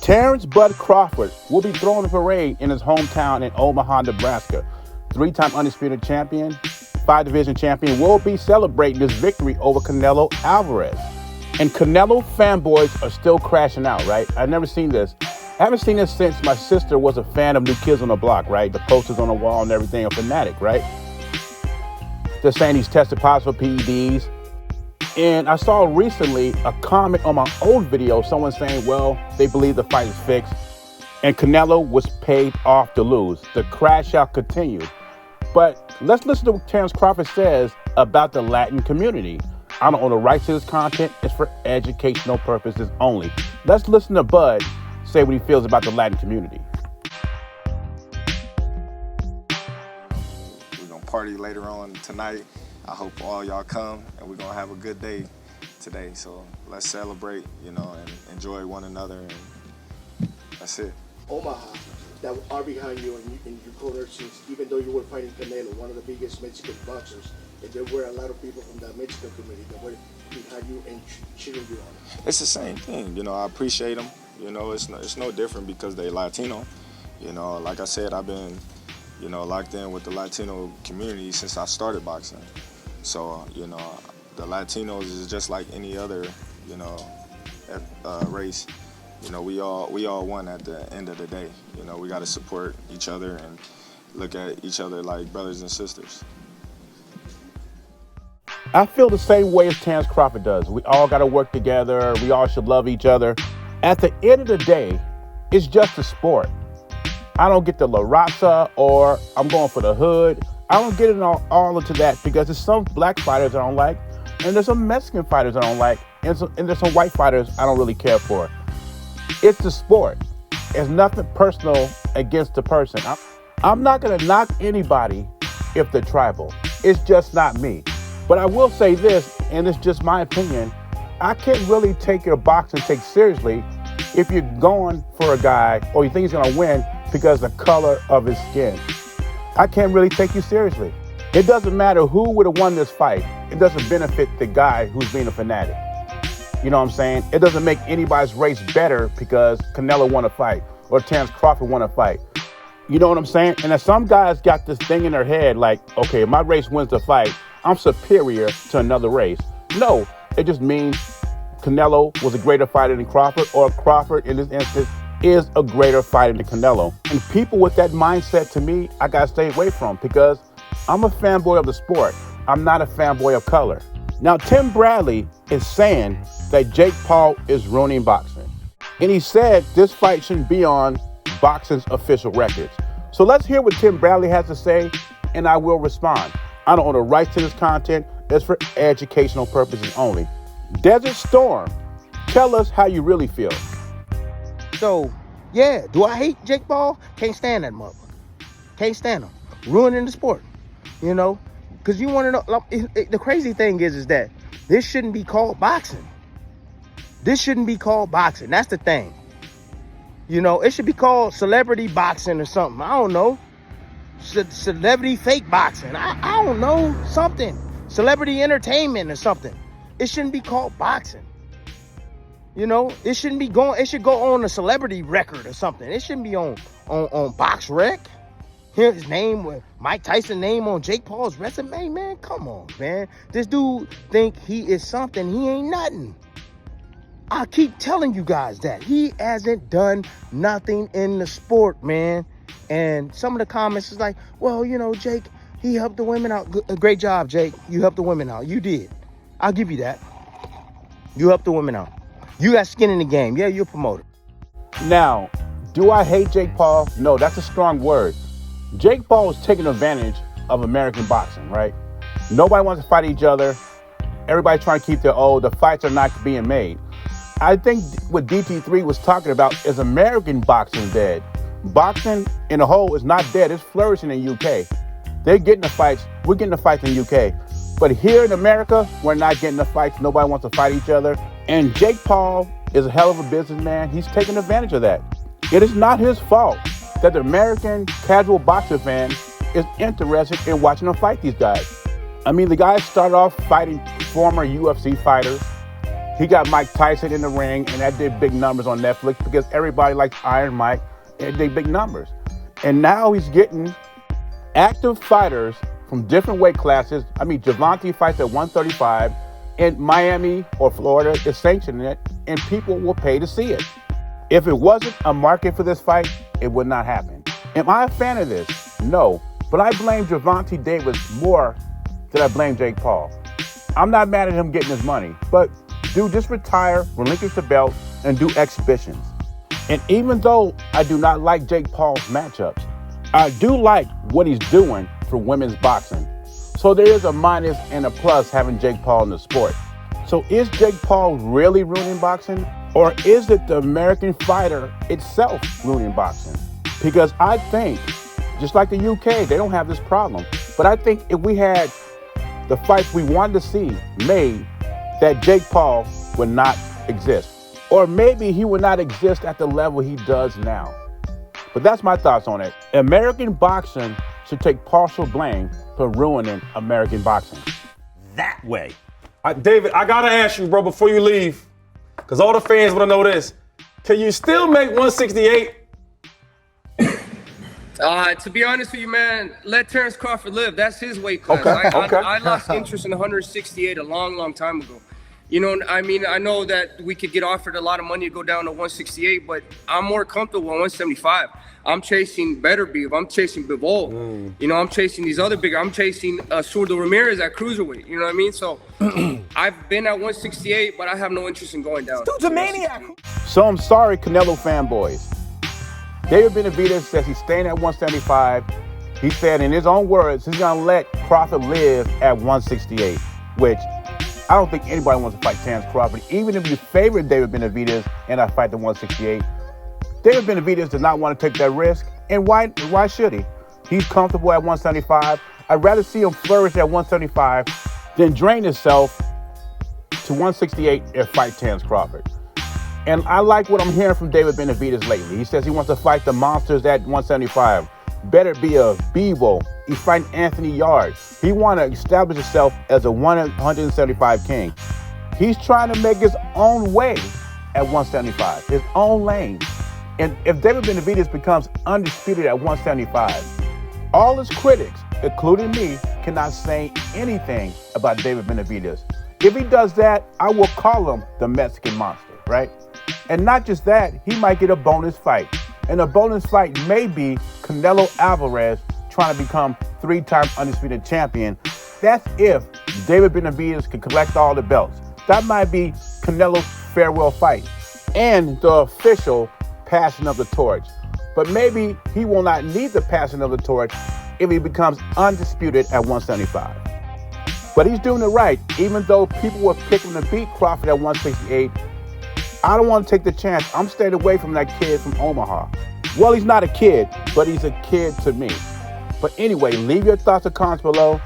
Terence Bud Crawford will be throwing a parade in his hometown in Omaha, Nebraska. Three-time undisputed champion, 5-division champion, will be celebrating his victory over Canelo Alvarez. And Canelo fanboys are still crashing out, right? I've never seen this. I haven't seen this since my sister was a fan of New Kids on the Block, right? The posters on the wall and everything, a fanatic, right? They're saying he's tested positive for PEDs. And I saw recently a comment on my old video, someone saying, well, they believe the fight is fixed. And Canelo was paid off to lose. The crash out continued. But let's listen to what Terence Crawford says about the Latin community. I don't own the rights to this content. It's for educational purposes only. Let's listen to Bud say what he feels about the Latin community. We're going to party later on tonight. I hope all y'all come, and we're going to have a good day today. So let's celebrate, and enjoy one another, and that's it. Omaha, that are behind you, and you go there since, even though you were fighting Canelo, one of the biggest Mexican boxers, and there were a lot of people from the Mexican community that were behind you and cheering you on. It's the same thing, I appreciate them. It's no different because they're Latino. Like I said, I've been, locked in with the Latino community since I started boxing. So, the Latinos is just like any other, race. We all one at the end of the day. We got to support each other and look at each other like brothers and sisters. I feel the same way as Terence Crawford does. We all got to work together. We all should love each other. At the end of the day, it's just a sport. I don't get the La Raza or I'm going for the hood. I don't get all into that because there's some black fighters I don't like, and there's some Mexican fighters I don't like, and there's some white fighters I don't really care for. It's the sport. It's nothing personal against the person. I'm not going to knock anybody if they're tribal. It's just not me. But I will say this, and it's just my opinion, I can't really take your boxing take seriously if you're going for a guy or you think he's going to win because of the color of his skin. I can't really take you seriously. It doesn't matter who would have won this fight. It doesn't benefit the guy who's being a fanatic. You know what I'm saying? It doesn't make anybody's race better because Canelo won a fight or Terence Crawford won a fight. You know what I'm saying? And if some guys got this thing in their head like, okay, if my race wins the fight, I'm superior to another race. No, it just means Canelo was a greater fighter than Crawford, or Crawford in this instance is a greater fighter than Canelo. And people with that mindset, to me, I gotta stay away from because I'm a fanboy of the sport. I'm not a fanboy of color. Now, Tim Bradley is saying that Jake Paul is ruining boxing. And he said this fight shouldn't be on boxing's official records. So let's hear what Tim Bradley has to say, and I will respond. I don't own the rights to this content. It's for educational purposes only. Desert Storm, tell us how you really feel. So, yeah, do I hate Jake Paul? Can't stand that motherfucker. Can't stand him. Ruining the sport, Because you want to know, the crazy thing is that this shouldn't be called boxing. This shouldn't be called boxing. That's the thing. It should be called celebrity boxing or something. I don't know. Celebrity fake boxing. I don't know. Something. Celebrity entertainment or something. It shouldn't be called boxing. It shouldn't be going. It should go on a celebrity record or something. It shouldn't be on Box Rec. His name, Mike Tyson name on Jake Paul's resume, man. Come on, man. This dude think he is something. He ain't nothing. I keep telling you guys that. He hasn't done nothing in the sport, man. And some of the comments is like, well, Jake, he helped the women out. Great job, Jake. You helped the women out. You did. I'll give you that. You helped the women out. You got skin in the game. Yeah, you're a promoter. Now, do I hate Jake Paul? No, that's a strong word. Jake Paul is taking advantage of American boxing, right? Nobody wants to fight each other. Everybody trying to keep the fights are not being made. I think what DT3 was talking about is American boxing dead. Boxing in a whole is not dead. It's flourishing in UK. They're getting the fights. We're getting the fights in UK. But here in America, we're not getting the fights. Nobody wants to fight each other. And Jake Paul is a hell of a businessman. He's taking advantage of that. It is not his fault that the American casual boxer fan is interested in watching them fight these guys. I mean, the guys started off fighting former UFC fighters. He got Mike Tyson in the ring, and that did big numbers on Netflix because everybody likes Iron Mike. It did big numbers. And now he's getting active fighters from different weight classes. I mean, Gervonta fights at 135, and Miami or Florida is sanctioning it, and people will pay to see it. If it wasn't a market for this fight, it would not happen. Am I a fan of this? No, but I blame Gervonta Davis more than I blame Jake Paul. I'm not mad at him getting his money, but dude, just retire, relinquish the belt, and do exhibitions. And even though I do not like Jake Paul's matchups, I do like what he's doing for women's boxing. So there is a minus and a plus having Jake Paul in the sport. So is Jake Paul really ruining boxing? Or is it the American fighter itself ruining boxing? Because I think, just like the UK, they don't have this problem. But I think if we had the fights we wanted to see made, that Jake Paul would not exist. Or maybe he would not exist at the level he does now. But that's my thoughts on it. American boxing should take partial blame for ruining American boxing. That way. David, I gotta ask you, bro, before you leave, because all the fans want to know this. Can you still make 168? To be honest with you, man, let Terence Crawford live. That's his weight class. Okay. I lost interest in 168 a long time ago. You know, I mean, I know that we could get offered a lot of money to go down to 168, but I'm more comfortable at 175. I'm chasing better beef. I'm chasing Bivol. You know, I'm chasing these other bigger. I'm chasing Surdo Ramirez at cruiserweight. You know what I mean? So I've been at 168, but I have no interest in going down. Dude's a maniac. So I'm sorry, Canelo fanboys. David Benavidez says he's staying at 175. He said in his own words, he's going to let Crawford live at 168, which I don't think anybody wants to fight Terence Crawford. Even if you favor David Benavidez and I fight the 168, David Benavidez does not want to take that risk. And why should he? He's comfortable at 175. I'd rather see him flourish at 175 than drain himself to 168 and fight Terence Crawford. And I like what I'm hearing from David Benavidez lately. He says he wants to fight the monsters at 175. Better be a Bevo. He's fighting Anthony Yard. He want to establish himself as a 175 king. He's trying to make his own way at 175, his own lane. And if David Benavidez becomes undisputed at 175, all his critics, including me, cannot say anything about David Benavidez. If he does that, I will call him the Mexican monster, right? And not just that, he might get a bonus fight. And a bonus fight may be Canelo Alvarez trying to become 3-time undisputed champion. That's if David Benavidez can collect all the belts. That might be Canelo's farewell fight and the official passing of the torch. But maybe he will not need the passing of the torch if he becomes undisputed at 175. But he's doing it right. Even though people were picking to beat Crawford at 168, I don't want to take the chance. I'm staying away from that kid from Omaha. Well, he's not a kid, but he's a kid to me. But anyway, leave your thoughts or comments below.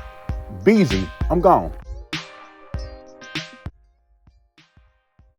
Beezy, I'm gone.